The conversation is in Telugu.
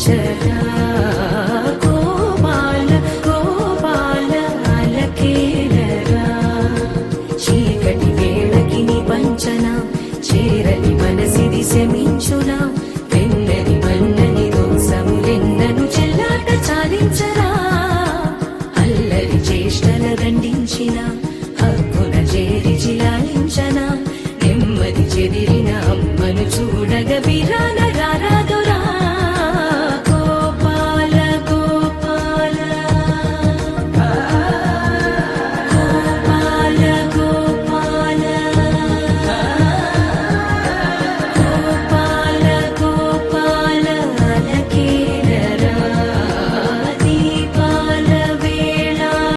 పంచరా గోపాల గోపాల అలకేలరా చీకటి వేళకి నీ పంచన చేరని మనసిది శమించునా వెన్నని మన్నని దోసములెన్నను చెల్లాట చాలించరా అల్లరి చేష్టల దండించిన